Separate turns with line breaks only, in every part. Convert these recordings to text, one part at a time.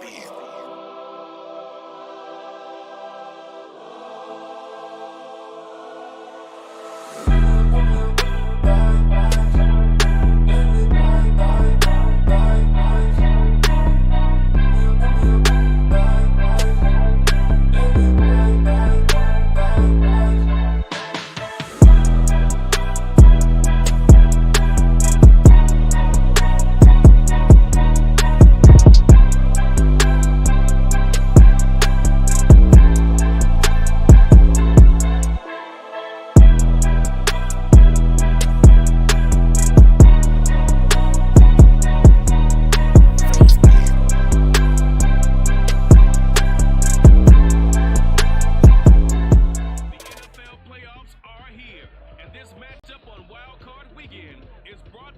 speed.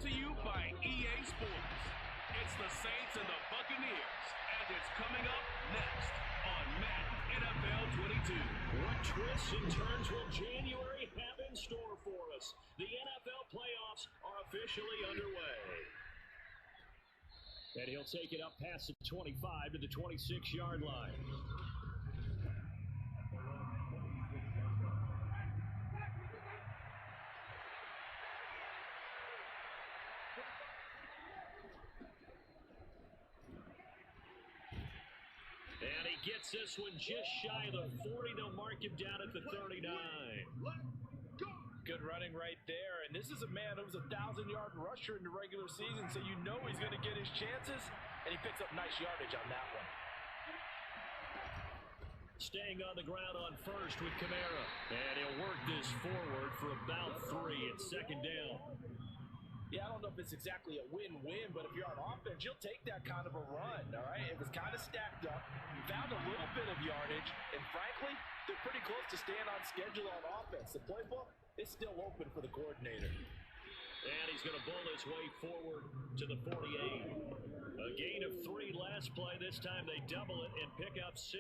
To you by EA Sports. It's the Saints and the Buccaneers, and it's coming up next on Madden NFL 22.
What twists and turns will January have in store for us? The NFL playoffs are officially underway. And he'll take it up past the 25 to the 26-yard line. And he gets this one just shy of the 40. They'll mark him down at the 39.
Good running right there. And this is a man who was a 1,000-yard rusher in the regular season, so you know he's going to get his chances. And he picks up nice yardage on that one.
Staying on the ground on first with Kamara. And he'll work this forward for about 3 at second down.
Yeah, I don't know if it's exactly a win-win, but if you're on offense, you'll take that kind of a run, all right? It was kind of stacked up, found a little bit of yardage, and frankly, they're pretty close to staying on schedule on offense. The playbook is still open for the coordinator.
And he's going to bull his way forward to the 48. A gain of 3 last play. This time they double it and pick up 6.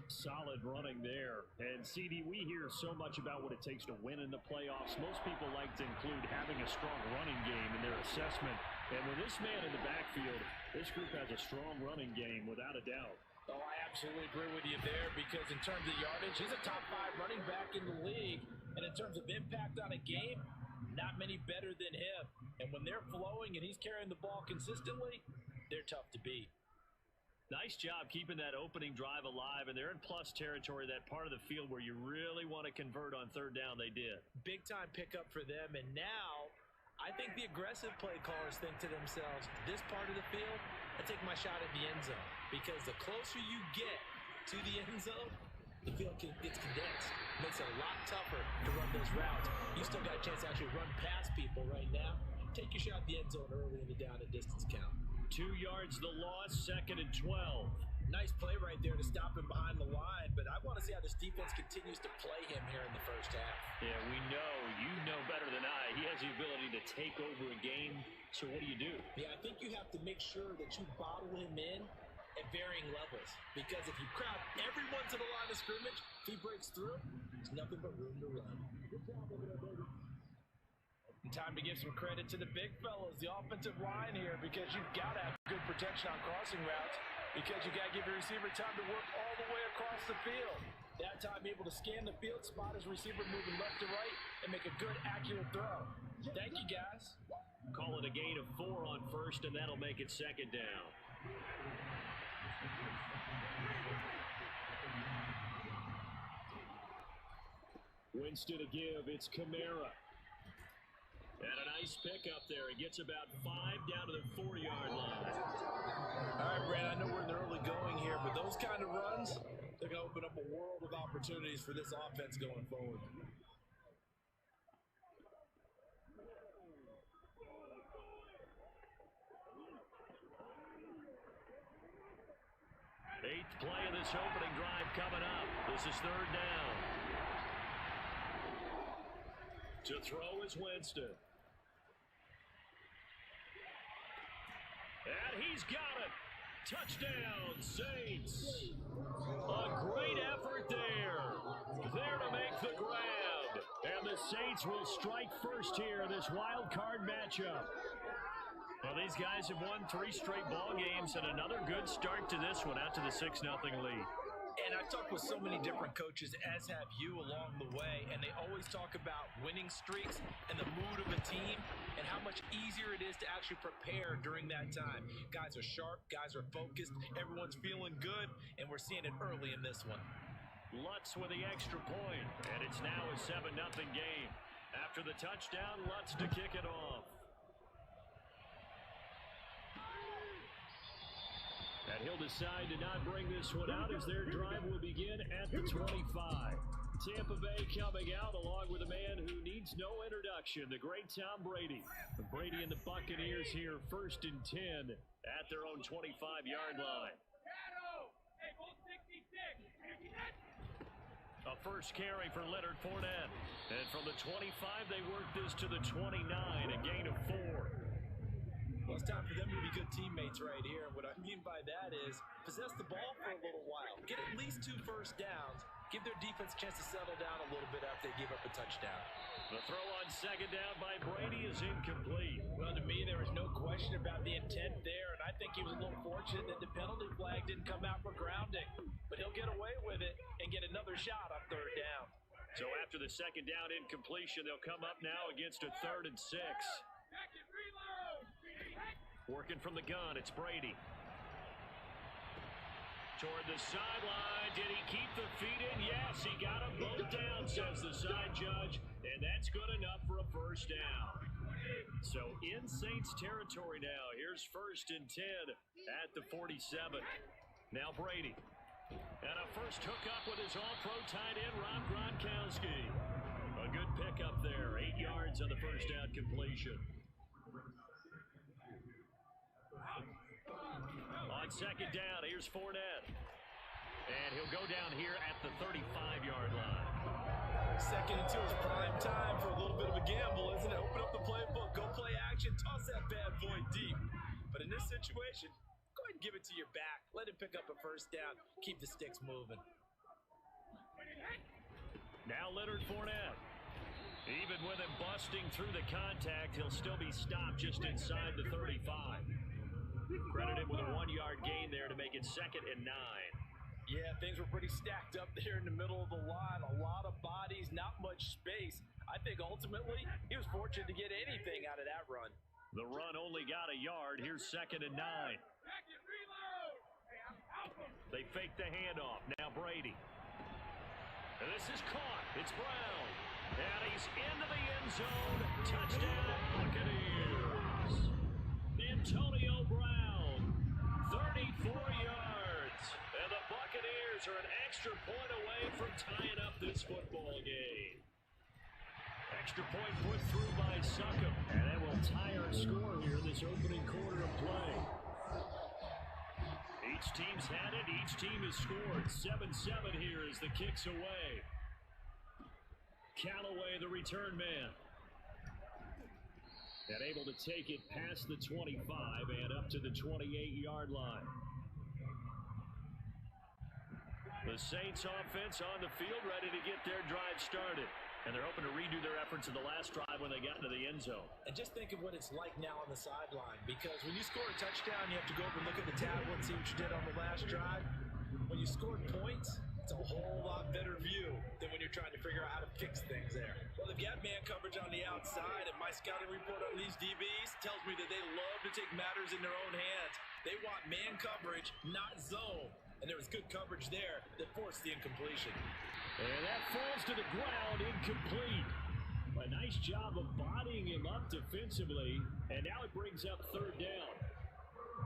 Solid running there. And CD, we hear so much about what it takes to win in the playoffs. Most people like to include having a strong running game in their assessment. And with this man in the backfield, this group has a strong running game without a doubt.
Oh, I absolutely agree with you there because in terms of yardage, he's a top 5 running back in the league. And in terms of impact on a game, not many better than him. And when they're flowing and he's carrying the ball consistently, they're tough to beat.
Nice job keeping that opening drive alive, and they're in plus territory, that part of the field where you really want to convert on third down. They did.
Big time pickup for them, and now I think the aggressive play callers think to themselves, this part of the field, I take my shot at the end zone, because the closer you get to the end zone, the field gets condensed. Makes it a lot tougher to run those routes. You still got a chance to actually run past people right now. Take your shot at the end zone early in the down and distance count.
2 yards the loss, 2nd and 12.
Nice play right there to stop him behind the line, but I want to see how this defense continues to play him here in the first half.
Yeah, we know. You know better than I. He has the ability to take over a game, so what do?
Yeah, I think you have to make sure that you bottle him in at varying levels, because if you crowd everyone to the line of scrimmage, if he breaks through, there's nothing but room to run. And time to give some credit to the big fellas, the offensive line here, because you've got to have good protection on crossing routes, because you got to give your receiver time to work all the way across the field. That time, be able to scan the field, spot his receiver moving left to right, and make a good, accurate throw. Thank you, guys.
Call it a gain of 4 on first, and that'll make it 2nd down. Winston to give, it's Kamara. And a nice pickup there. He gets about 5 down to the 4-yard line.
All right, Brad, I know we're in the early going here, but those kind of runs, they're going to open up a world of opportunities for this offense going forward.
Eighth play of this opening drive coming up. This is 3rd down. To throw is Winston. And he's got it. Touchdown, Saints. A great effort there. There to make the grab. And the Saints will strike first here in this wild card matchup. And Well, these guys have won 3 straight ball games and another good start to this one out to the 6-0 lead.
And I've talked with so many different coaches, as have you, along the way, and they always talk about winning streaks and the mood of a team and how much easier it is to actually prepare during that time. Guys are sharp, guys are focused, everyone's feeling good, and we're seeing it early in this one.
Lutz with the extra point, and it's now a 7-0 game. After the touchdown, Lutz to kick it off. And he'll decide to not bring this one out as their drive will begin at the 25. Tampa Bay coming out along with a man who needs no introduction, the great Tom Brady. Brady and the Buccaneers here 1st and 10 at their own 25-yard line. A first carry for Leonard Fournette. And from the 25, they work this to the 29, a gain of 4.
Well, it's time for them to be good teammates right here. And what I mean by that is possess the ball for a little while. Get at least 2 first downs. Give their defense a chance to settle down a little bit after they give up a touchdown.
The throw on 2nd down by Brady is incomplete.
Well, to me, there was no question about the intent there, and I think he was a little fortunate that the penalty flag didn't come out for grounding. But he'll get away with it and get another shot on 3rd down.
So after the 2nd down incompletion, they'll come up now against a 3rd and 6. Working from the gun, it's Brady. Toward the sideline, did he keep the feet in? Yes, he got them both down, says the side judge, and that's good enough for a first down. So in Saints territory now, here's 1st and 10 at the 47. Now Brady. And a first hookup with his all-pro tight end, Rob Gronkowski. A good pickup there, 8 yards on the first down completion. On 2nd down, here's Fournette. And he'll go down here at the 35-yard line.
2nd and 2 is prime time for a little bit of a gamble, isn't it? Open up the playbook, go play action, toss that bad boy deep. But in this situation, go ahead and give it to your back. Let him pick up a first down. Keep the sticks moving.
Now Leonard Fournette. Even with him busting through the contact, he'll still be stopped just inside the 35. Credited with a 1-yard gain there to make it 2nd and 9.
Yeah, things were pretty stacked up there in the middle of the line. A lot of bodies, not much space. I think ultimately he was fortunate to get anything out of that run.
The run only got a yard. Here's 2nd and 9. They fake the handoff. Now Brady. And this is caught. It's Brown. And he's into the end zone. Touchdown, Buccaneers. Antonio Brown, 34 yards. And the Buccaneers are an extra point away from tying up this football game. Extra point put through by Succop. And that will tie our score here in this opening quarter of play. Each team's had it. Each team has scored. 7-7 here as the kick's away. Callaway, the return man. And able to take it past the 25 and up to the 28-yard line. The Saints offense on the field ready to get their drive started. And they're hoping to redo their efforts in the last drive when they got into the end zone.
And just think of what it's like now on the sideline. Because when you score a touchdown, you have to go over and look at the tablet and see what you did on the last drive. When you scored points, it's a whole lot better view than when you're trying to figure out how to fix things there. Well, they've got man coverage on the outside, and my scouting report on these DBs tells me that they love to take matters in their own hands. They want man coverage, not zone. And there was good coverage there that forced the incompletion.
And that falls to the ground, incomplete. A nice job of bodying him up defensively, and now it brings up 3rd down.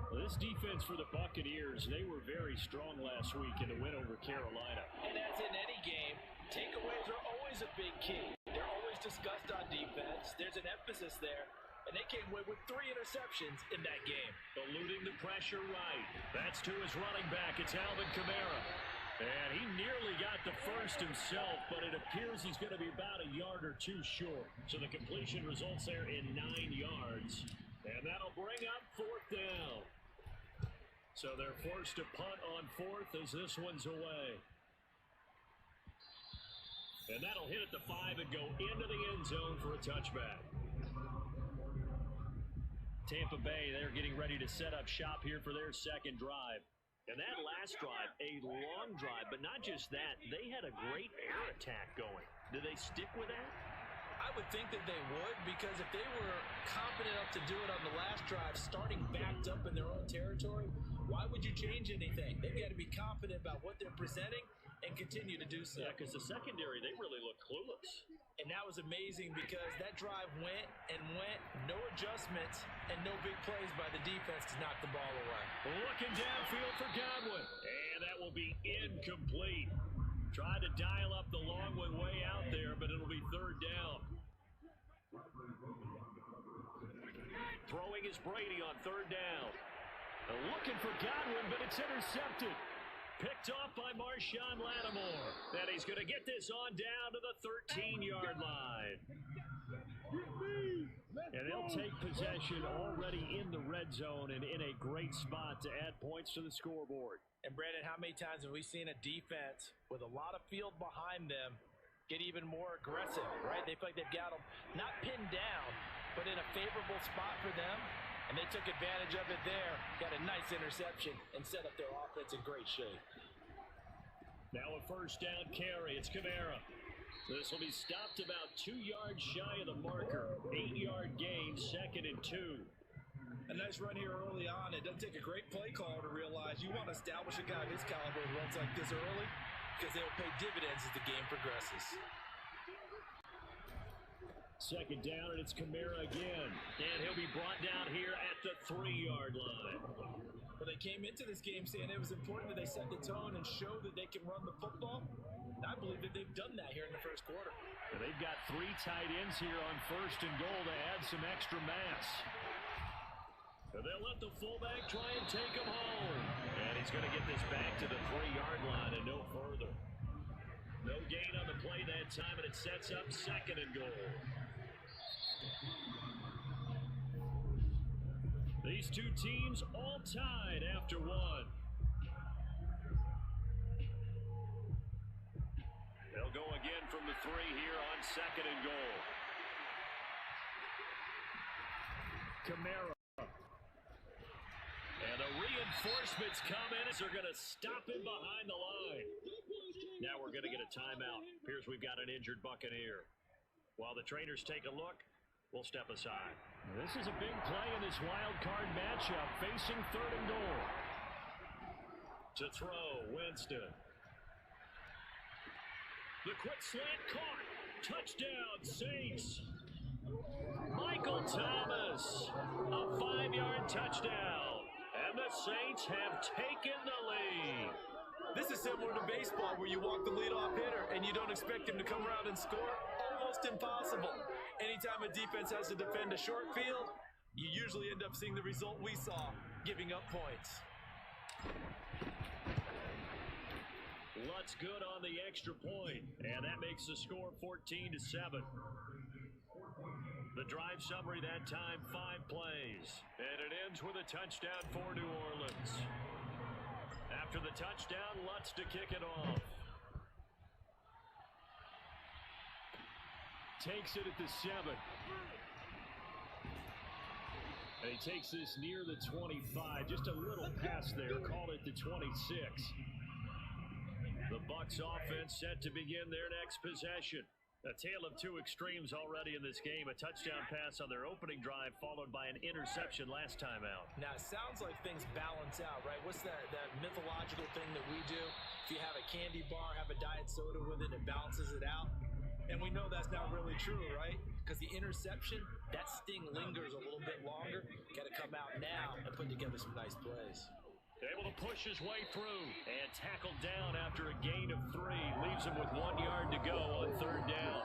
Well, this defense for the Buccaneers, they were very strong last week in the win over Carolina.
And as in any game, takeaways are always a big key. They're always discussed on defense. There's an emphasis there. And they came away with 3 interceptions in that game.
Eluding the pressure right. That's to his running back. It's Alvin Kamara. And he nearly got the first himself, but it appears he's going to be about a yard or 2 short. So the completion results there in 9 yards. And that'll bring up 4th down. So they're forced to punt on 4th as this one's away. And that'll hit at the 5 and go into the end zone for a touchback. Tampa Bay, they're getting ready to set up shop here for their second drive. And that last drive, a long drive, but not just that. They had a great air attack going. Do they stick with that?
I would think that they would, because if they were confident enough to do it on the last drive, starting backed up in their own territory, why would you change anything? They've got to be confident about what they're presenting and continue to do so.
Yeah, because the secondary, they really look clueless.
And that was amazing because that drive went and went, no adjustments, and no big plays by the defense to knock the ball away.
Looking downfield for Godwin, and that will be incomplete. Tried to dial up the long one way out there, but it'll be third down. Throwing is Brady on third down. Looking for Godwin, but it's intercepted. Picked off by Marshawn Lattimore. And he's going to get this on down to the 13-yard line. And they'll take possession already in the red zone and in a great spot to add points to the scoreboard.
And Brandon, how many times have we seen a defense with a lot of field behind them get even more aggressive, right? They feel like they've got them not pinned down, but in a favorable spot for them. And they took advantage of it there, got a nice interception, and set up their offense in great shape.
Now a first down carry. It's Kamara. This will be stopped about 2 yards shy of the marker. 8-yard gain, 2nd and 2.
A nice run here early on. It doesn't take a great play caller to realize you want to establish a guy of his caliber who runs like this early, because they'll pay dividends as the game progresses.
Second down, and it's Kamara again. And he'll be brought down here at the 3-yard line.
Well, they came into this game saying it was important that they set the tone and show that they can run the football. And I believe that they've done that here in the first quarter.
And they've got 3 tight ends here on first and goal to add some extra mass. And they'll let the fullback try and take him home. And he's going to get this back to the 3-yard line and no further. No gain on the play that time, and it sets up 2nd and goal. These two teams all tied after one. They'll go again from the 3 here on 2nd and goal. Kamara. And the reinforcements come in as they're going to stop him behind the line. Now we're going to get a timeout. Appears we've got an injured Buccaneer. While the trainers take a look, we'll step aside. This is a big play in this wild card matchup, facing 3rd and goal. To throw, Winston. The quick slant caught. Touchdown, Saints. Michael Thomas. A 5-yard touchdown. And the Saints have taken the lead.
This is similar to baseball where you walk the leadoff hitter and you don't expect him to come around and score. Almost impossible. Anytime a defense has to defend a short field, you usually end up seeing the result we saw, giving up points.
Lutz good on the extra point, and that makes the score 14-7. The drive summary that time, 5 plays, and it ends with a touchdown for New Orleans. After the touchdown, Lutz to kick it off. Takes it at the 7. And he takes this near the 25. Just a little pass there. Call it the 26. The Bucs offense set to begin their next possession. A tale of 2 extremes already in this game. A touchdown pass on their opening drive, followed by an interception last time out.
Now, it sounds like things balance out, right? What's that mythological thing that we do? If you have a candy bar, have a diet soda with it, it balances it out. And we know that's not really true, right? Because the interception, that sting lingers a little bit longer. Got to come out now and put together some nice plays.
Able to push his way through and tackled down after a gain of 3. Leaves him with 1 yard to go on 3rd down.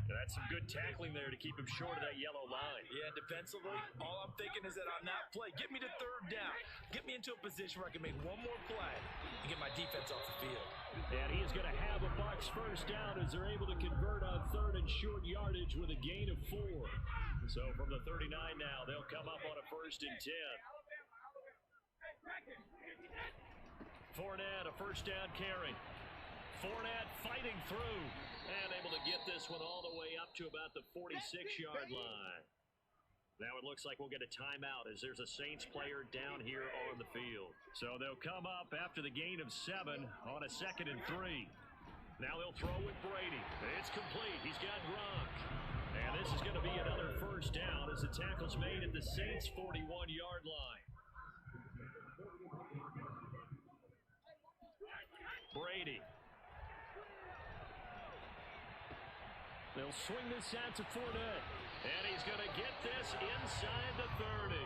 That's some good tackling there to keep him short of that yellow line.
Yeah, defensively, all I'm thinking is that on that play, get me to 3rd down. Get me into a position where I can make one more play and get my defense off the field.
And he's going to have a Bucs first down as they're able to convert on 3rd and short yardage with a gain of 4. So from the 39 now, they'll come up on a 1st and 10. Fournette, a first down carry. Fournette fighting through and able to get this one all the way up to about the 46-yard line. Now it looks like we'll get a timeout as there's a Saints player down here on the field. So they'll come up after the gain of 7 on a 2nd and 3. Now they'll throw with Brady. It's complete. He's got Gronk. And this is going to be another first down as the tackle's made at the Saints' 41-yard line. Brady. They'll swing this out to Fournette. And he's going to get this inside the 30.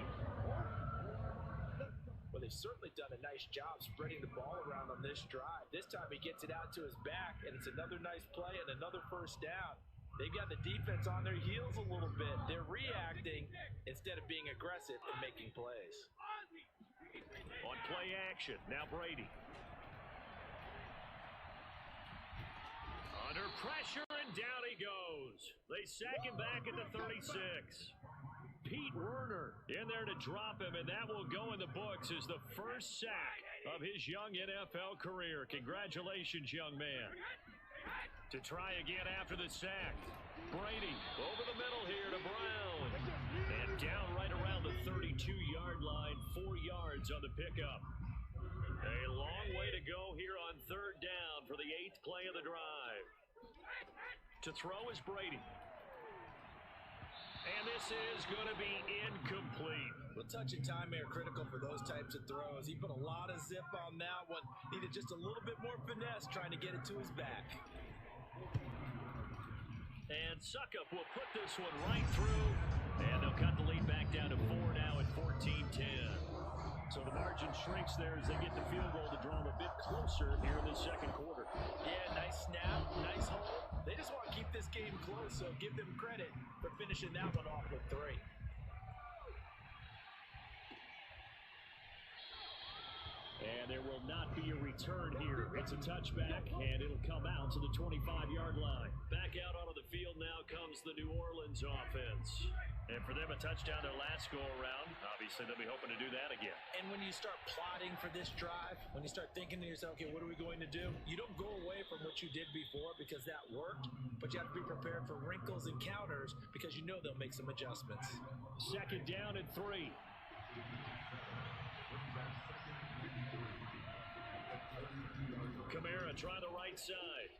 Well, they've certainly done a nice job spreading the ball around on this drive. This time he gets it out to his back, and it's another nice play and another first down. They've got the defense on their heels a little bit. They're reacting instead of being aggressive and making plays.
On play action, now Brady. Under pressure, and down he goes. They sack him back at the 36. Pete Werner in there to drop him, and that will go in the books as the first sack of his young NFL career. Congratulations, young man. To try again after the sack. Brady over the middle here to Brown. And down right around the 32-yard line, 4 yards on the pickup. A long way to go here on 3rd down for the 8th play of the drive. To throw is Brady. And this is going to be incomplete.
Well, touch and time are critical for those types of throws. He put a lot of zip on that one. Needed just a little bit more finesse trying to get it to his back.
And Suckup will put this one right through. And they'll cut the lead back down to 4 now at 14-10. So the margin shrinks there as they get the field goal to draw them a bit closer here in the 2nd quarter.
Yeah, nice snap, nice hold. They just want to keep this game close, so give them credit for finishing that one off with 3.
And there will not be a return here. It's a touchback, and it'll come out to the 25-yard line. Back out onto the field now comes the New Orleans offense. And for them, a touchdown their last go-around. Obviously, they'll be hoping to do that again.
And when you start plotting for this drive, when you start thinking to yourself, okay, what are we going to do? You don't go away from what you did before because that worked, but you have to be prepared for wrinkles and counters because you know they'll make some adjustments.
2nd down and 3. Kamara try the right side.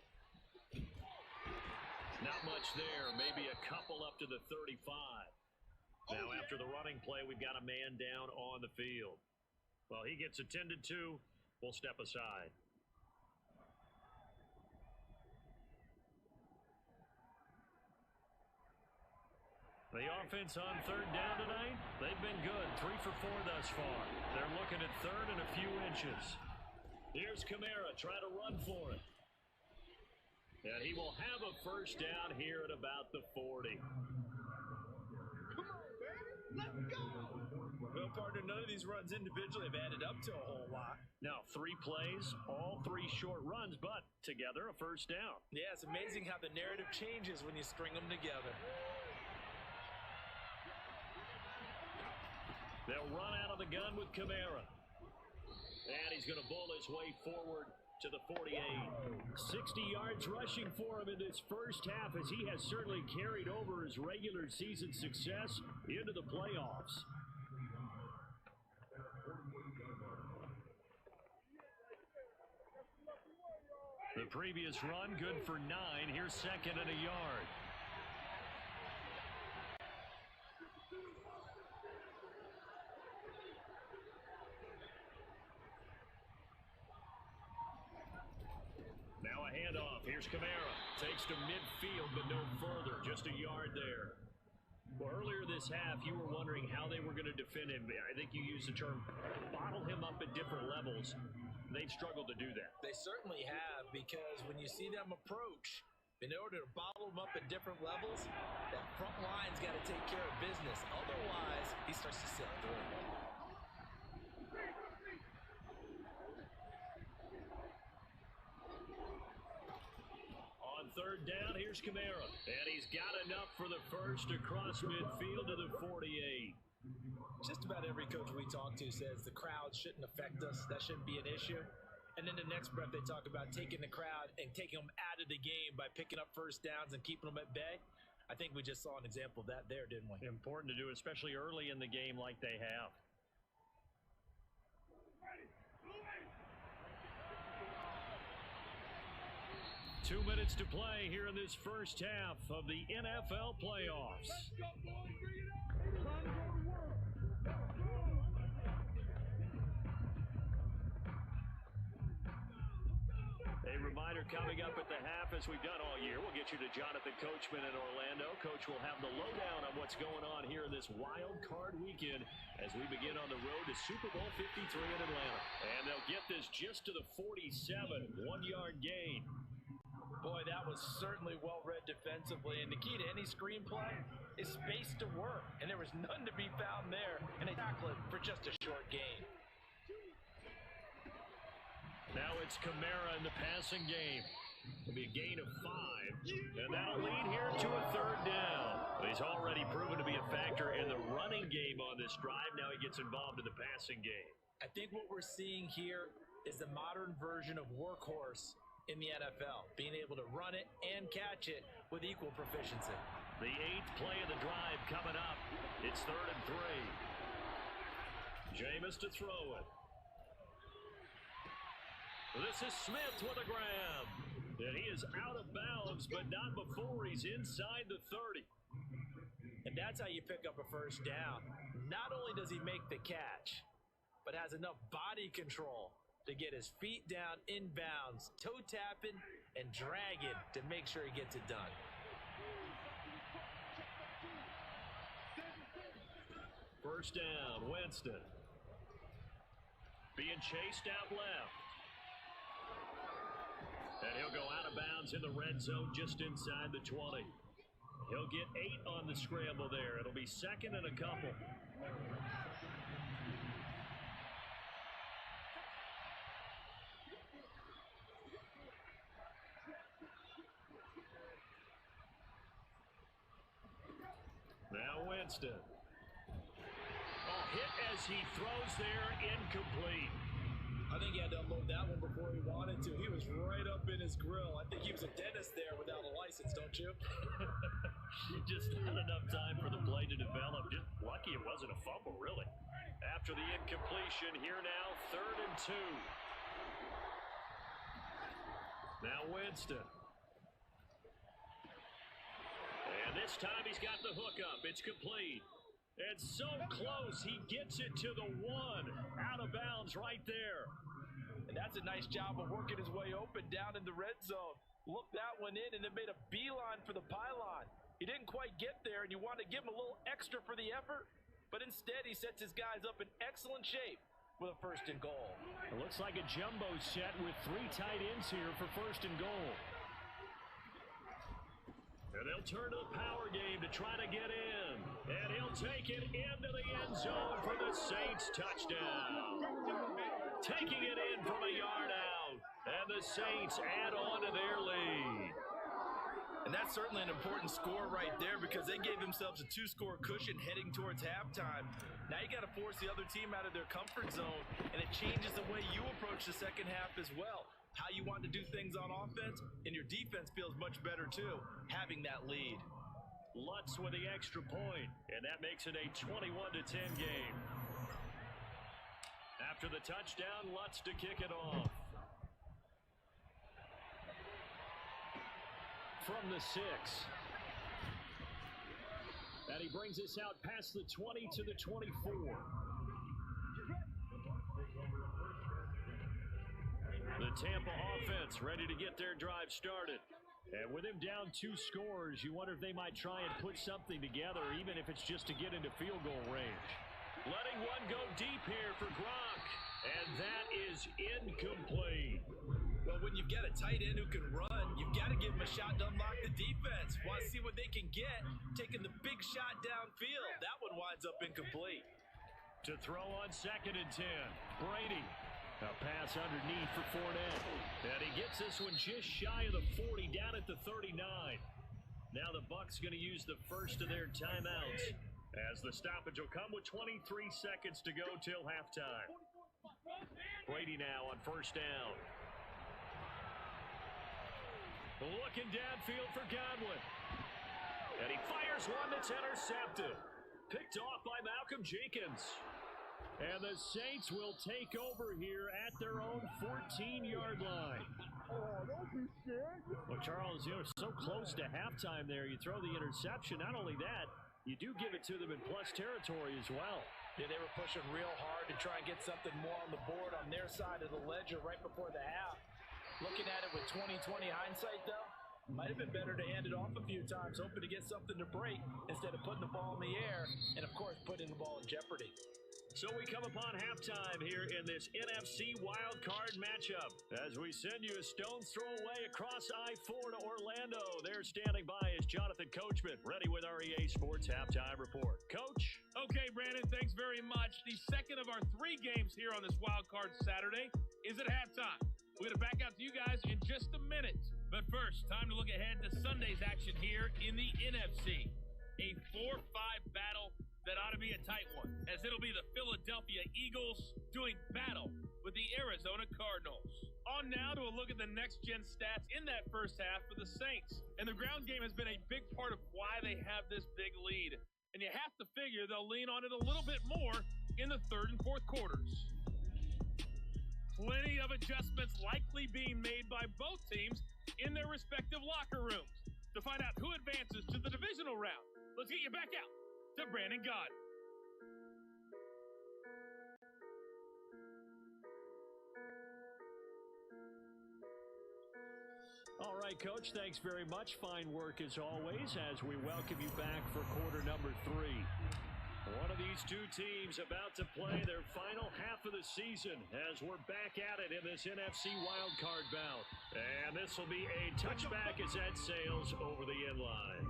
Not much there. Maybe a couple up to the 35. Now after the running play, we've got a man down on the field. Well, he gets attended to. We'll step aside. The offense on 3rd down tonight, they've been good. 3 for 4 thus far. They're looking at 3rd and a few inches. Here's Kamara trying to run for it. And he will have a first down here at about the 40.
Come on, baby. Let's go. Well, partner, none of these runs individually have added up to a whole lot.
Now, 3 plays, all 3 short runs, but together a first down.
Yeah, it's amazing how the narrative changes when you string them together.
They'll run out of the gun with Kamara. And he's going to bull his way forward to the 48. 60 yards rushing for him in this first half as he has certainly carried over his regular season success into the playoffs. The previous run good for 9. Here's 2nd and a yard. Now a handoff. Here's Kamara. Takes to midfield, but no further. Just a yard there. Well, earlier this half, you were wondering how they were going to defend him. I think you used the term bottle him up at different levels. They've struggled to do that.
They certainly have, because when you see them approach, in order to bottle them up at different levels, that front line's got to take care of business. Otherwise, he starts to slip through.
On 3rd down, here's Kamara. And he's got enough for the first across midfield to the 48.
Just about every coach we talk to says the crowd shouldn't affect us. That shouldn't be an issue. And then the next breath, they talk about taking the crowd and taking them out of the game by picking up first downs and keeping them at bay. I think we just saw an example of that there, didn't we?
Important to do, especially early in the game like they have. Two minutes to play here in this first half of the NFL playoffs. A reminder coming up at the half, as we've done all year, we'll get you to Jonathan Coachman in Orlando. Coach will have the lowdown on what's going on here in this wild card weekend as we begin on the road to Super Bowl 53 in Atlanta. And they'll get this just to the 47, 1-yard gain.
Boy, that was certainly well-read defensively, and the key to any screenplay is space to work, and there was none to be found there, and they tackle it for just a short gain.
Now it's Kamara in the passing game. It'll be a gain of 5, and that'll lead here to a third down. He's already proven to be a factor in the running game on this drive. Now he gets involved in the passing game.
I think what we're seeing here is the modern version of workhorse in the NFL, being able to run it and catch it with equal proficiency.
The 8th play of the drive coming up. It's 3rd and 3. Jameis to throw it. This is Smith with a grab. And he is out of bounds, but not before he's inside the 30.
And that's how you pick up a first down. Not only does he make the catch, but has enough body control to get his feet down inbounds, toe tapping and dragging to make sure he gets it done.
First down, Winston. Being chased out left. And he'll go out of bounds in the red zone just inside the 20. He'll get 8 on the scramble there. It'll be 2nd and a couple. Now Winston. Oh, hit as he throws there, incomplete.
I think he had to unload that one before he wanted to. He was right up in his grill. I think he was a dentist there without a license, don't you?
Just not enough time for the play to develop. Just lucky it wasn't a fumble, really. After the incompletion, here now, 3rd and 2. Now Winston. And this time he's got the hook up. It's complete. It's so close. He gets it to the 1. Out of bounds right there.
And that's a nice job of working his way open down in the red zone. Looked that one in and then made a beeline for the pylon. He didn't quite get there, and you want to give him a little extra for the effort, but instead he sets his guys up in excellent shape with a 1st and goal.
It looks like a jumbo set with 3 tight ends here for 1st and goal. And they'll turn to the power game to try to get in. And he'll take it into the end zone for the Saints touchdown. Taking it in from a yard out. And the Saints add on to their lead.
And that's certainly an important score right there because they gave themselves a 2-score cushion heading towards halftime. Now you got to force the other team out of their comfort zone, and it changes the way you approach the second half as well. How you want to do things on offense, and your defense feels much better too, having that lead.
Lutz with the extra point, and that makes it a 21-10 game. After the touchdown, Lutz to kick it off. From the 6. And he brings us out past the 20 to the 24. The Tampa offense ready to get their drive started. And with him down 2 scores, you wonder if they might try and put something together, even if it's just to get into field goal range. Letting one go deep here for Gronk. And that is incomplete.
Well, when you've got a tight end who can run, you've got to give him a shot to unlock the defense. Want to see what they can get, taking the big shot downfield. That one winds up incomplete.
To throw on 2nd and 10, Brady. A pass underneath for Fournette. And he gets this one just shy of the 40, down at the 39. Now the Bucs going to use the first of their timeouts, as the stoppage will come with 23 seconds to go till halftime. Brady now on 1st down. Looking downfield for Godwin. And he fires one that's intercepted. Picked off by Malcolm Jenkins. And the Saints will take over here at their own 14-yard line.
Oh, don't be scared.
Well, Charles, you're so close to halftime there. You throw the interception. Not only that, you do give it to them in plus territory as well.
Yeah, they were pushing real hard to try and get something more on the board on their side of the ledger right before the half. Looking at it with 20/20 hindsight, though, might have been better to hand it off a few times, hoping to get something to break instead of putting the ball in the air and, of course, putting the ball in jeopardy.
So we come upon halftime here in this NFC wildcard matchup as we send you a stone's throw away across I-4 to Orlando. There standing by is Jonathan Coachman, ready with our EA Sports Halftime Report. Coach?
Okay, Brandon, thanks very much. The second of our 3 games here on this wildcard Saturday is at halftime. We're going to back out to you guys in just a minute. But first, time to look ahead to Sunday's action here in the NFC. A 4-5 battle that ought to be a tight one, as it'll be the Philadelphia Eagles doing battle with the Arizona Cardinals. On now to a look at the next-gen stats in that first half for the Saints. And the ground game has been a big part of why they have this big lead. And you have to figure they'll lean on it a little bit more in the third and fourth quarters. Plenty of adjustments likely being made by both teams in their respective locker rooms. To find out who advances to the divisional round, let's get you back out to Brandon God.
All right, Coach, thanks very much. Fine work as always as we welcome you back for quarter number 3. One of these two teams about to play their final half of the season as we're back at it in this NFC wildcard bout. And this will be a touchback as that sails over the end line.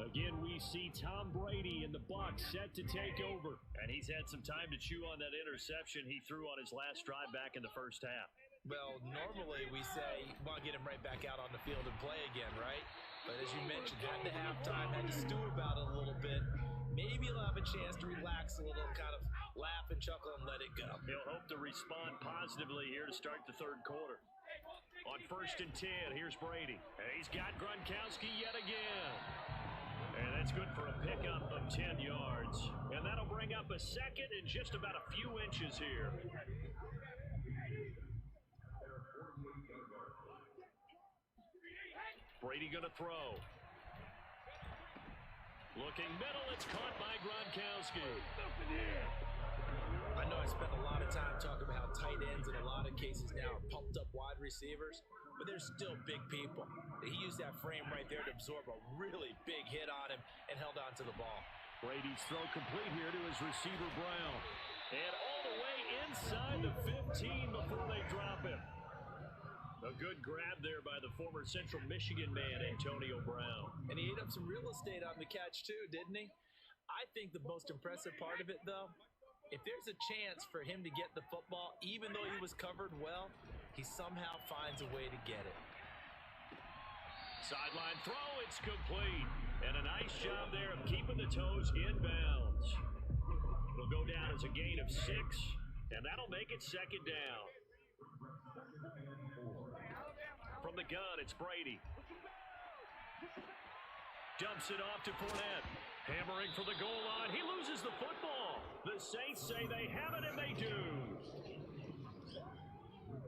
Again, we see Tom Brady and the Bucs set to take over. And he's had some time to chew on that interception he threw on his last drive back in the first half.
Well, normally we say, well, get him right back out on the field and play again, right? But as you mentioned, at the halftime, had to stew about it a little bit. Maybe he'll have a chance to relax a little, kind of laugh and chuckle and let it go.
He'll hope to respond positively here to start the third quarter. On 1st and 10, here's Brady. And he's got Gronkowski yet again. And that's good for a pickup of 10 yards. And that'll bring up a second and just about a few inches here. Brady going to throw. Looking middle, it's caught by Gronkowski.
I know I spent a lot of time talking about how tight ends in a lot of cases now are pumped up wide receivers, but they're still big people. He used that frame right there to absorb a really big hit on him and held on to the ball.
Brady's throw complete here to his receiver, Brown. And all the way inside the 15 before they drop him. A good grab there by the former Central Michigan man, Antonio Brown.
And he ate up some real estate on the catch too, didn't he? I think the most impressive part of it, though, if there's a chance for him to get the football, even though he was covered well, he somehow finds a way to get it.
Sideline throw, it's complete. And a nice job there of keeping the toes in bounds. It'll go down as a gain of 6, and that'll make it second down. From the gun, it's Brady. Dumps it off to Fournette. Hammering for the goal line. He loses the football. The Saints say they have it, and they do.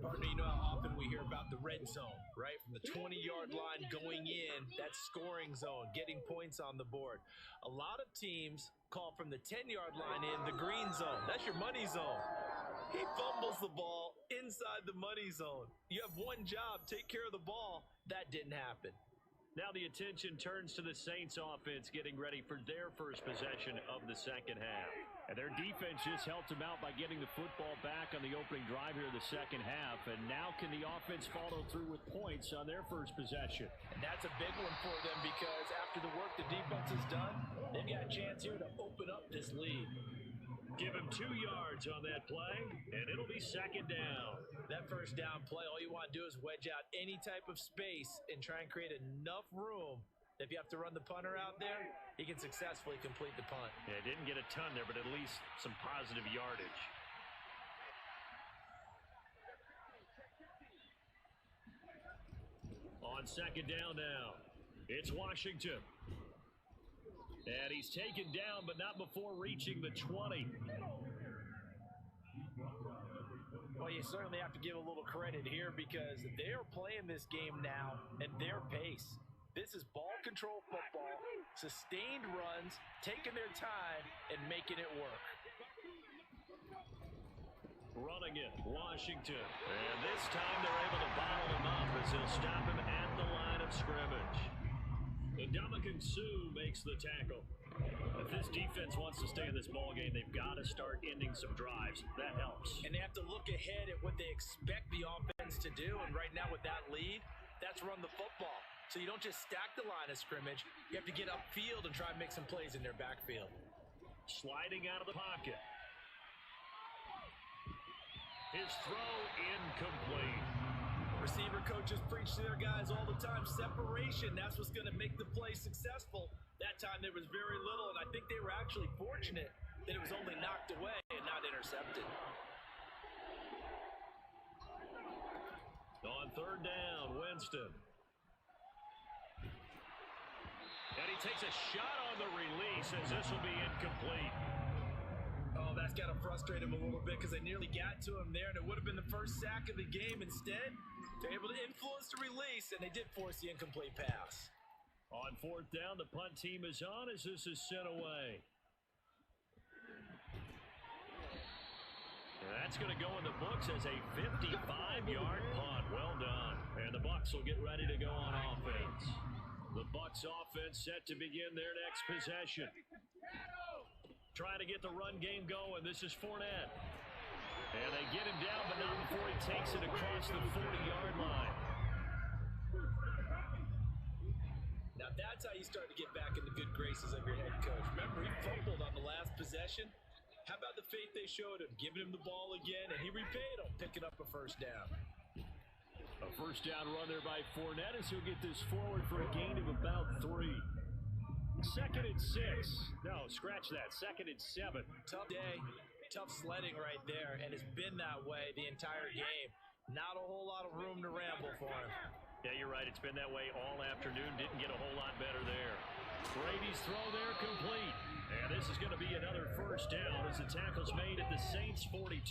Partner, you know how often we hear about the red zone, right? From the 20-yard line going in, that scoring zone, getting points on the board. A lot of teams call from the 10-yard line in the green zone. That's your money zone. He fumbles the ball inside the money zone. You have one job, take care of the ball. That didn't happen.
Now the attention turns to the Saints offense getting ready for their first possession of the second half. And their defense just helped them out by getting the football back on the opening drive here in the second half. And now can the offense follow through with points on their first possession?
And that's a big one for them because after the work the defense has done, they've got a chance here to open up this lead.
Give him 2 yards on that play, and it'll be second down.
That first down play, all you want to do is wedge out any type of space and try and create enough room. If you have to run the punter out there, he can successfully complete the punt.
Yeah, didn't get a ton there, but at least some positive yardage. On second down now, it's Washington. And he's taken down, but not before reaching the 20.
Well, you certainly have to give a little credit here because they are playing this game now at their pace. This is ball control football, sustained runs, taking their time, and making it work.
Running it, Washington. And this time they're able to bottle him up as he'll stop him at the line of scrimmage. Ndamukong Suh makes the tackle. If this defense wants to stay in this ballgame, they've got to start ending some drives. That helps. And they have to look ahead at what they expect the offense to do. And right now with that lead, that's run the football. So you don't just stack the line of scrimmage. You have to get upfield and try and make some plays in their backfield. Sliding out of the pocket. His throw incomplete. Receiver coaches preach to their guys all the time. Separation, that's what's going to make the play successful. That time there was very little, and I think they were actually fortunate that it was only knocked away and not intercepted. On third down, Winston. And he takes a shot on the release as this will be incomplete. Oh, that's got to frustrate him a little bit because they nearly got to him there, and it would have been the first sack of the game. Instead, they're able to influence the release, and they did force the incomplete pass. On fourth down, the punt team is on as this is sent away. And that's going to go in the books as a 55-yard punt. Well done. And the Bucs will get ready to go on offense. The Bucs offense set to begin their next possession. Trying to get the run game going. This is Fournette. And they get him down, but not before he takes it across the 40-yard line. Now that's how you start to get back in the good graces of your head coach. Remember, he fumbled on the last possession. How about the faith they showed him, giving him the ball again, and he repaid him, picking up a first down. A first down run there by Fournette as he'll get this forward for a gain of about 3. Second and 6. No, scratch that. Second and 7. Tough day. Tough sledding right there, and it's been that way the entire game. Not a whole lot of room to ramble for him. Yeah, you're right. It's been that way all afternoon. Didn't get a whole lot better there. Brady's throw there complete. And this is going to be another first down as the tackle's made at the Saints' 42.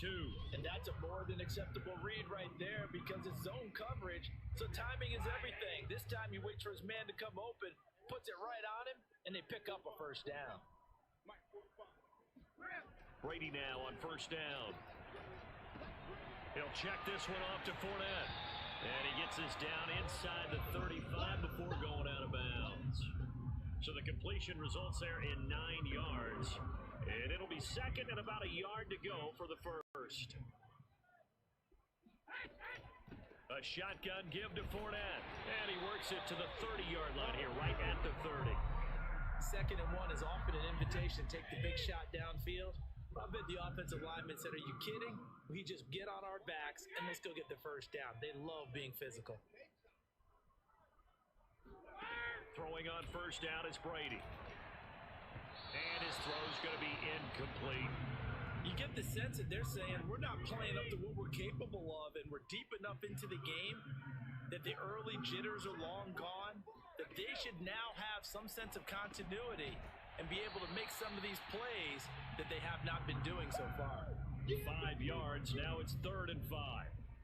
And that's a more than acceptable read right there because it's zone coverage, so timing is everything. This time he waits for his man to come open, puts it right on him, and they pick up a first down. Brady now on first down. He'll check this one off to Fournette. And he gets this down inside the 35 before going out of bounds. So the completion results there in 9 yards. And it'll be second and about a yard to go for the first. A shotgun give to Fournette. And he works it to the 30-yard line here, right at the 30. Second and 1 is often an invitation. Take the big shot downfield. I bet the offensive lineman said, are you kidding? We just get on our backs and let's go get the first down. They love being physical. Throwing on first down is Brady. And his throw's going to be incomplete. You get the sense that they're saying we're not playing up to what we're capable of, and we're deep enough into the game that the early jitters are long gone, that they should now have some sense of continuity and be able to make some of these plays that they have not been doing so far. 5 yards, now it's 3rd and 5.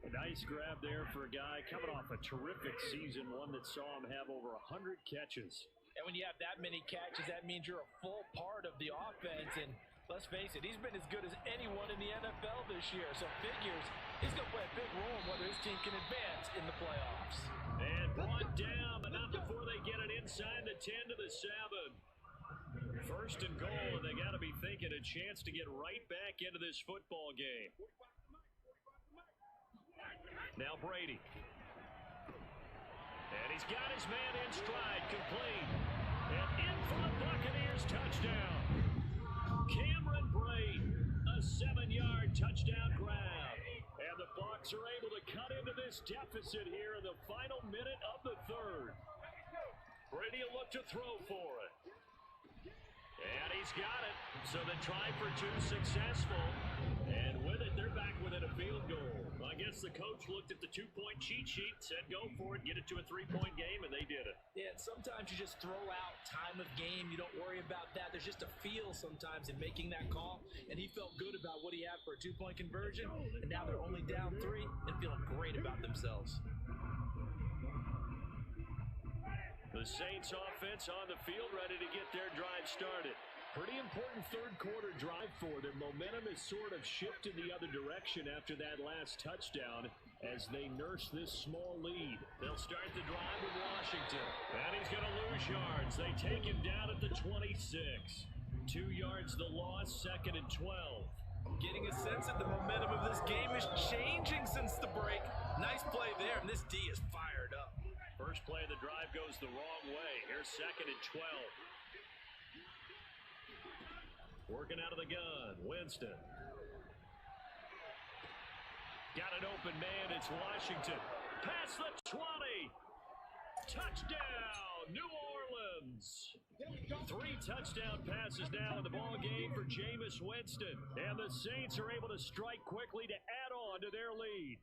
A nice grab there for a guy coming off a terrific season, one that saw him have over 100 catches. And when you have that many catches, that means you're a full part of the offense, and let's face it, he's been as good as anyone in the NFL this year, so figures he's going to play a big role in whether his team can advance in the playoffs. And brought down, but not before they get it inside the 10 to the 7. First and goal, and they got to be thinking a chance to get right back into this football game. Now Brady. And he's got his man in stride, complete. And in for the Buccaneers, touchdown. Cameron Brate, a 7-yard touchdown grab. And the Bucs are able to cut into this deficit here in the final minute of the 3rd. Brady will look to throw for it. And he's got it. So the try for 2 successful. And with it, they're back within a field goal. I guess the coach looked at the two-point cheat sheet, said go for it, get it to a three-point game, and they did it.
Yeah, and sometimes you just throw out time of game. You don't worry about that. There's just a feel sometimes in making that call, and he felt good about what he had for a two-point conversion, and now they're only down 3 and feeling great about themselves.
The Saints offense on the field, ready to get their drive started. Pretty important third quarter drive for them. Momentum has sort of shifted the other direction after that last touchdown as they nurse this small lead. They'll start the drive with Washington. And he's going to lose yards. They take him down at the 26. 2 yards the loss, 2nd and 12.
Getting a sense that the momentum of this game is changing since the break. Nice play there, and this D is fired up.
First play of the drive goes the wrong way. Here's 2nd and 12. Working out of the gun, Winston. Got an open man, it's Washington. Past the 20. Touchdown, New Orleans. 3 touchdown passes now in the ball game for Jameis Winston. And the Saints are able to strike quickly to add on to their lead.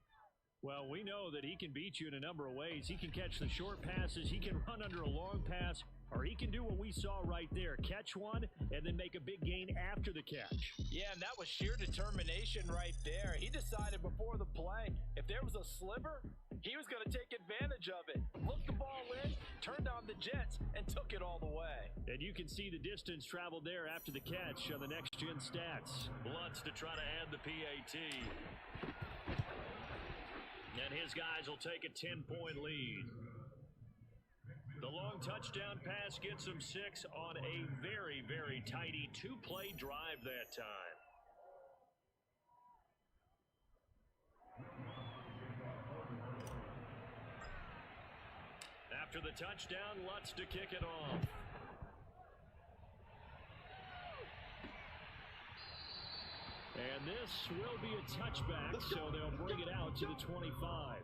Well, we know that he can beat you in a number of ways. He can catch the short passes, he can run under a long pass, or he can do what we saw right there, catch one and then make a big gain after the catch.
Yeah, and that was sheer determination right there. He decided before the play, if there was a sliver, he was going to take advantage of it. Looked the ball in, turned on the Jets, and took it all the way.
And you can see the distance traveled there after the catch on the next-gen stats. Blunts to try to add the PAT. And his guys will take a 10-point lead. The long touchdown pass gets them 6 on a very, very tidy 2-play drive that time. After the touchdown, Lutz to kick it off. And this will be a touchback, so they'll bring it out to the 25.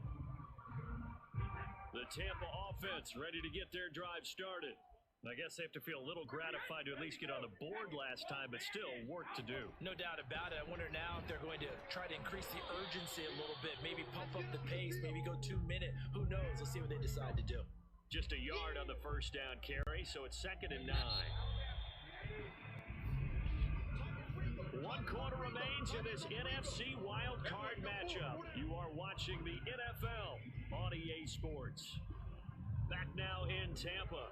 The Tampa offense ready to get their drive started. I guess they have to feel a little gratified to at least get on the board last time, but still work to do.
No doubt about it. I wonder now if they're going to try to increase the urgency a little bit, maybe pump up the pace, maybe go 2-minute. Who knows? Let's see what they decide to do.
Just a yard on the first down carry, so it's 2nd and 9. 1 quarter remains in this NFC wild card matchup. You are watching the NFL on EA Sports. Back now in Tampa.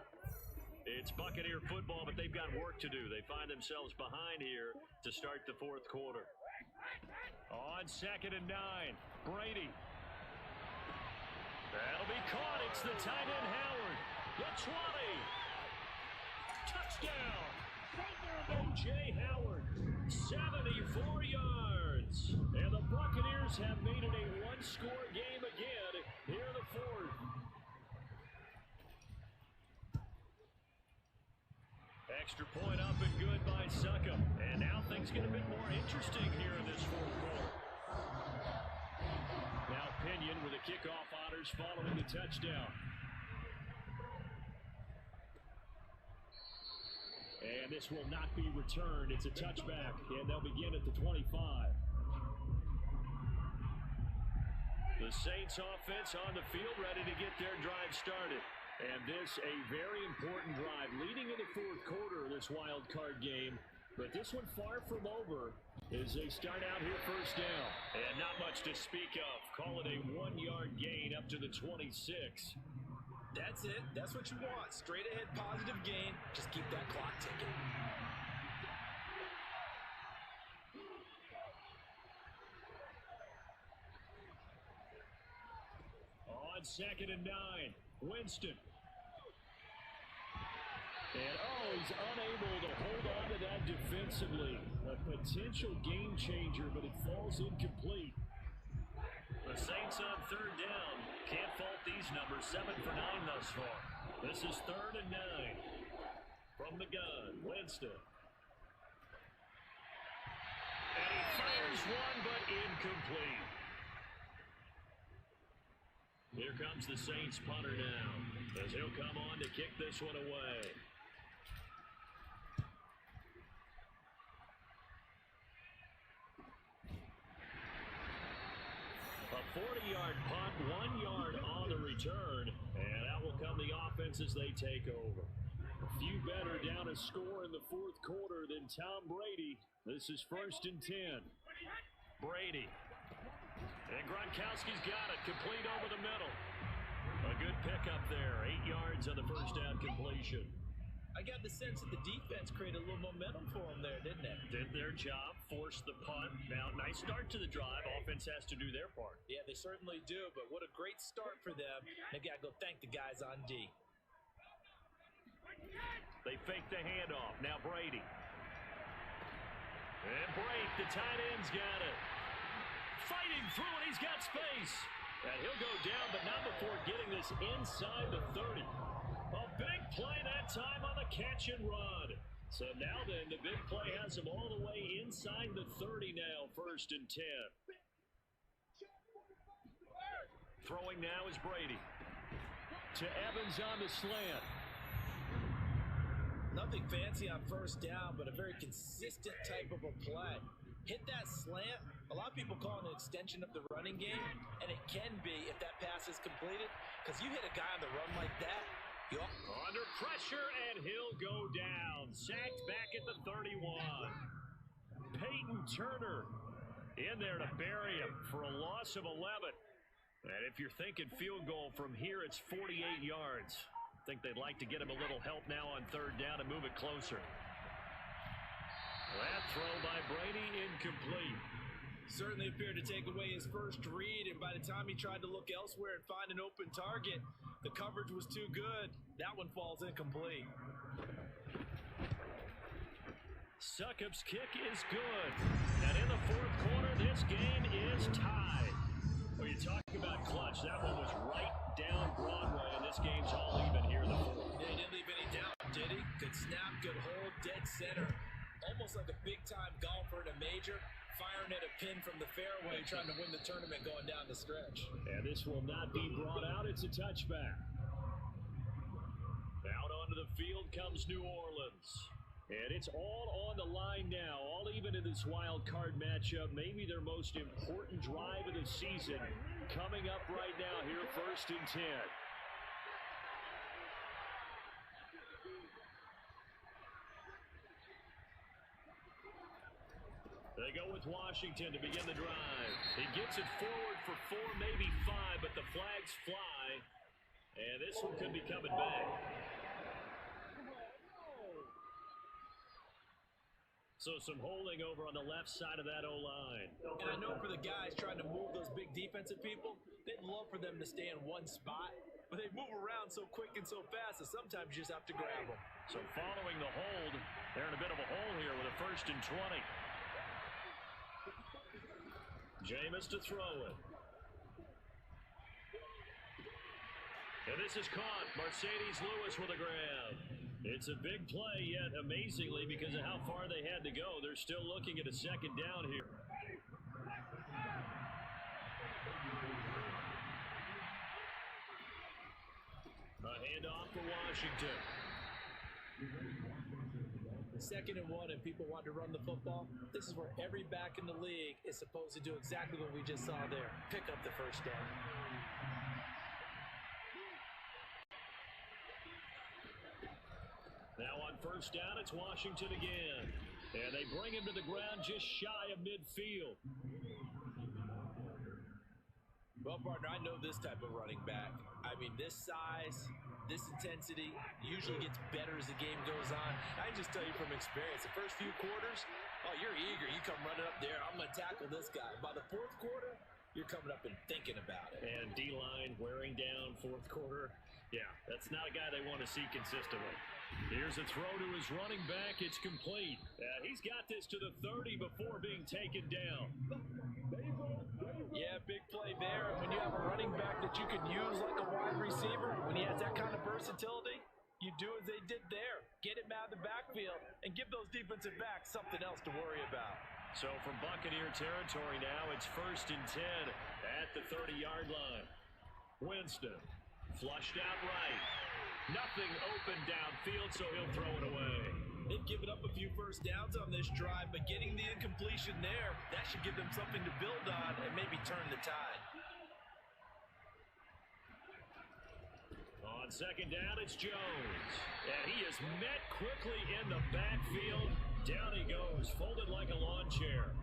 It's Buccaneer football, but they've got work to do. They find themselves behind here to start the fourth quarter. On 2nd and 9, Brady. That'll be caught. It's the tight end Howard. The 20. Touchdown. O.J. Howard. 74 yards. And the Buccaneers have made it a one-score game again here in the fourth. Extra point up and good by Suckup. And now things get a bit more interesting here in this fourth quarter. Now Pinion with the kickoff honors following the touchdown. And this will not be returned. It's a touchback, and they'll begin at the 25. The Saints offense on the field ready to get their drive started. And this a very important drive leading into the fourth quarter of this wild card game. But this one far from over as they start out here first down. And not much to speak of. Call it a 1-yard gain up to the 26.
That's it. That's what you want. Straight ahead positive gain. Just keep that clock ticking.
On 2nd and 9, Winston. And he's unable to hold on to that defensively. A potential game changer, but it falls incomplete. The Saints on 3rd down. Can't fault these numbers. 7 for 9 thus far. This is 3rd and 9. From the gun, Winston. And he fires one, but incomplete. Here comes the Saints punter now, as he'll come on to kick this one away. A 40-yard punt, 1 yard on the return, and out will come the offense as they take over. A few better down a score in the fourth quarter than Tom Brady. This is 1st and 10. Brady. And Gronkowski's got it, complete over the middle. A good pickup there, 8 yards on the first down completion.
I got the sense that the defense created a little momentum for them there, didn't it?
Did their job, forced the punt. Now, nice start to the drive. Offense has to do their part.
Yeah, they certainly do, but what a great start for them. They got to go thank the guys on D.
They fake the handoff. Now Brady. And break. The tight end's got it. Fighting through it. He's got space. And he'll go down, but not before getting this inside the 30. A big play that time on the catch and run. So now then, the big play has him all the way inside the 30 now, 1st and 10. Throwing now is Brady. To Evans on the slant.
Nothing fancy on first down, but a very consistent type of a play. Hit that slant. A lot of people call it an extension of the running game, and it can be if that pass is completed, because you hit a guy on the run like that,
under pressure, and he'll go down. Sacked back at the 31. Peyton Turner in there to bury him for a loss of 11. And if you're thinking field goal from here, it's 48 yards. I think they'd like to get him a little help now on 3rd down and move it closer. That throw by Brady incomplete.
Certainly appeared to take away his first read, and by the time he tried to look elsewhere and find an open target, the coverage was too good. That one falls incomplete.
Succop's kick is good. And in the fourth quarter, this game is tied. When you talk about clutch, that one was right down Broadway, and this game's all even here in the fourth.
Yeah, he didn't leave any doubt, did he? Good snap, good hold, dead center. Almost like a big-time golfer in a major, firing at a pin from the fairway, trying to win the tournament going down the stretch.
And this will not be brought out. It's a touchback. Out onto the field comes New Orleans. And it's all on the line now, all even in this wild card matchup. Maybe their most important drive of the season coming up right now here, 1st and 10. They go with Washington to begin the drive. He gets it forward for 4, maybe 5, but the flags fly. And this one could be coming back. So some holding over on the left side of that O-line.
And I know for the guys trying to move those big defensive people, they'd love for them to stay in one spot. But they move around so quick and so fast that sometimes you just have to grab them.
So following the hold, they're in a bit of a hole here with a 1st and 20. Jameis to throw it. And this is caught. Mercedes Lewis with a grab. It's a big play, yet amazingly, because of how far they had to go, they're still looking at a 2nd down here. A handoff for Washington.
2nd and 1, and people want to run the football. This is where every back in the league is supposed to do exactly what we just saw there. Pick up the first down.
Now on 1st down, it's Washington again. And they bring him to the ground just shy of midfield.
Well, partner, I know this type of running back. I mean, this size, this intensity usually gets better as the game goes on. I can just tell you from experience, the first few quarters, oh, you're eager. You come running up there, I'm going to tackle this guy. By the 4th quarter, you're coming up and thinking about it.
And D-line wearing down 4th quarter. Yeah, that's not a guy they want to see consistently. Here's a throw to his running back. It's complete. He's got this to the 30 before being taken down.
Yeah, big play there. And when you have a running back that you can use like a wide receiver, when he has that kind of versatility, you do as they did there. Get him out of the backfield and give those defensive backs something else to worry about.
So from Buccaneer territory now, it's 1st and 10 at the 30-yard line. Winston flushed out right. Nothing open downfield, so he'll throw it away.
They've given up a few first downs on this drive, but getting the incompletion there, that should give them something to build on and maybe turn the tide.
On second down, it's Jones. And he is met quickly in the backfield. Down he goes, folded like a lawn chair.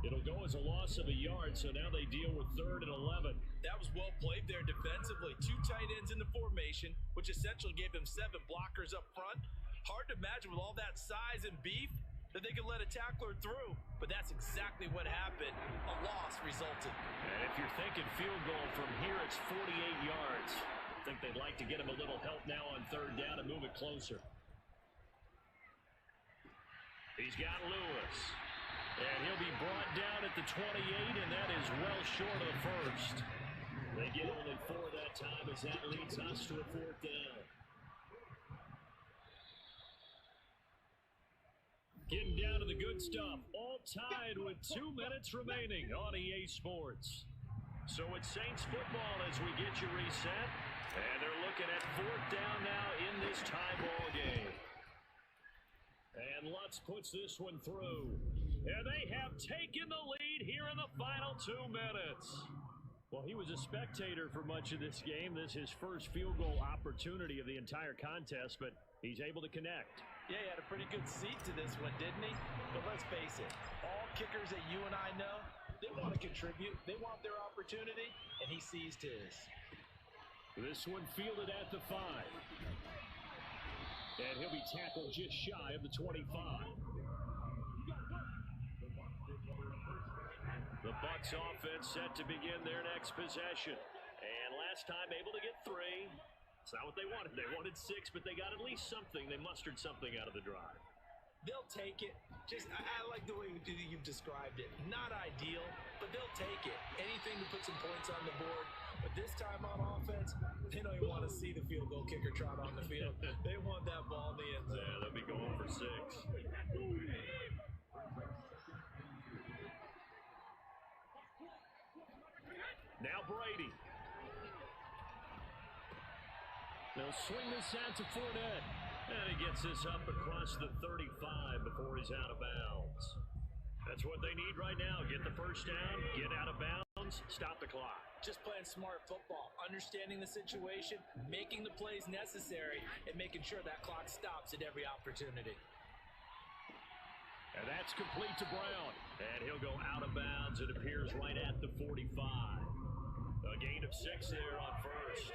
It'll go as a loss of a yard, so now they deal with 3rd and 11.
That was well played there defensively. 2 tight ends in the formation, which essentially gave them 7 blockers up front. Hard to imagine with all that size and beef that they could let a tackler through, but that's exactly what happened. A loss resulted.
And if you're thinking field goal from here, it's 48 yards. I think they'd like to get him a little help now on 3rd down and move it closer. He's got Lewis. And he'll be brought down at the 28, and that is well short of the first. They get only 4 that time as that leads us to a 4th down. Getting down to the good stuff. All tied with 2 minutes remaining on EA Sports. So it's Saints football as we get you reset. And they're looking at 4th down now in this tie ball game. And Lutz puts this one through. And they have taken the lead here in the final 2 minutes. Well, he was a spectator for much of this game. This is his first field goal opportunity of the entire contest, but he's able to connect.
Yeah, he had a pretty good seat to this one, didn't he? But let's face it, all kickers that you and I know, they want to contribute. They want their opportunity, and he seized his.
This one fielded at the 5. And he'll be tackled just shy of the 25. The Bucs offense set to begin their next possession. And last time able to get 3. It's not what they wanted. They wanted 6, but they got at least something. They mustered something out of the drive.
They'll take it. I like the way you've described it. Not ideal, but they'll take it. Anything to put some points on the board. But this time on offense, they don't even want to see the field goal kicker trot on the field. They want that ball in the end zone.
Yeah, they'll be going for 6. Now Brady. They'll swing this out to Fournette. And he gets this up across the 35 before he's out of bounds. That's what they need right now. Get the first down, get out of bounds, stop the clock.
Just playing smart football, understanding the situation, making the plays necessary, and making sure that clock stops at every opportunity.
And that's complete to Brown. And he'll go out of bounds. It appears right at the 45. A gain of 6 there on first.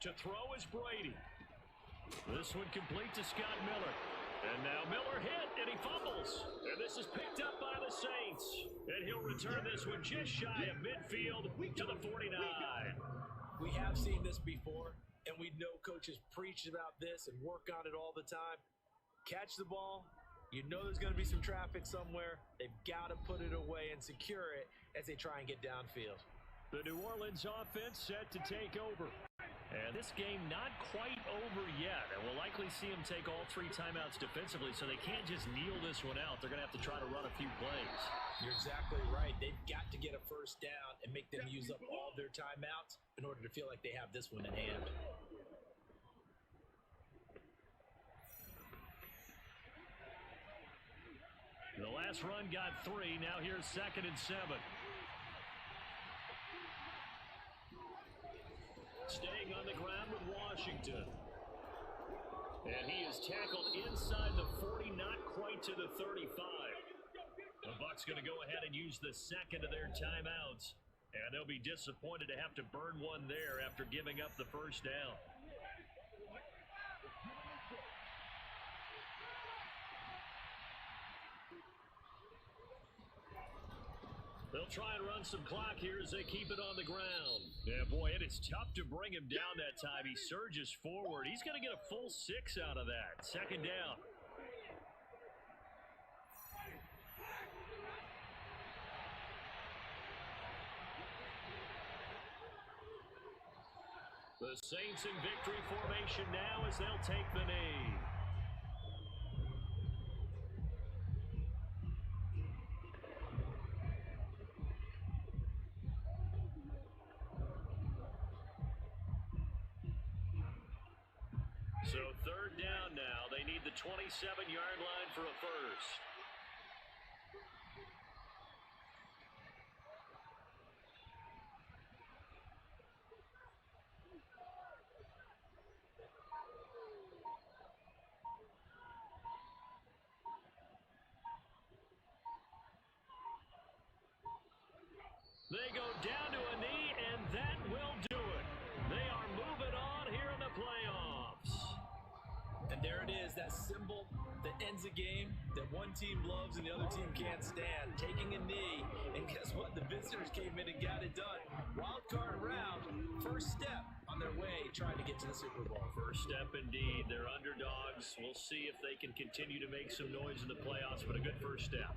To throw is Brady. This one complete to Scott Miller. And now Miller hit, and he fumbles. And this is picked up by the Saints. And he'll return this one just shy of midfield to the 49.
We have seen this before, and we know coaches preach about this and work on it all the time. Catch the ball. You know there's going to be some traffic somewhere. They've got to put it away and secure it as they try and get downfield.
The New Orleans offense set to take over. And this game not quite over yet. And we'll likely see them take all 3 timeouts defensively, so they can't just kneel this one out. They're going to have to try to run a few plays.
You're exactly right. They've got to get a first down and make them use up all their timeouts in order to feel like they have this one in hand.
The last run got 3. Now here's 2nd and 7. Staying on the ground with Washington. And he is tackled inside the 40, not quite to the 35. The Bucs going to go ahead and use the 2nd of their timeouts. And they'll be disappointed to have to burn one there after giving up the first down. They'll try and run some clock here as they keep it on the ground. Yeah, boy, it is tough to bring him down that time. He surges forward. He's going to get a full 6 out of that. 2nd down. The Saints in victory formation now as they'll take the knee. So 3rd down now. They need the 27-yard line for a first.
is that symbol that ends a game that one team loves and the other team can't stand. Taking a knee, and guess what? The visitors came in and got it done. Wild card round, first step on their way trying to get to the Super Bowl.
First step indeed. They're underdogs. We'll see if they can continue to make some noise in the playoffs, but a good first step.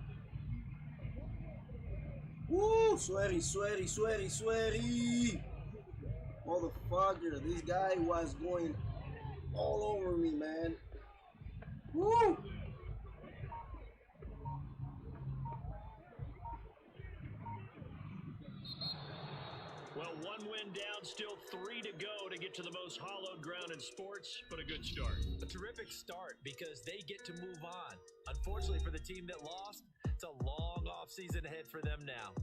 Woo! Sweaty, sweaty, sweaty, sweaty! Motherfucker, this guy was going all over me, man. Woo!
Well, one win down, still 3 to go to get to the most hallowed ground in sports, but a good start.
A terrific start because they get to move on. Unfortunately for the team that lost, it's a long offseason ahead for them now.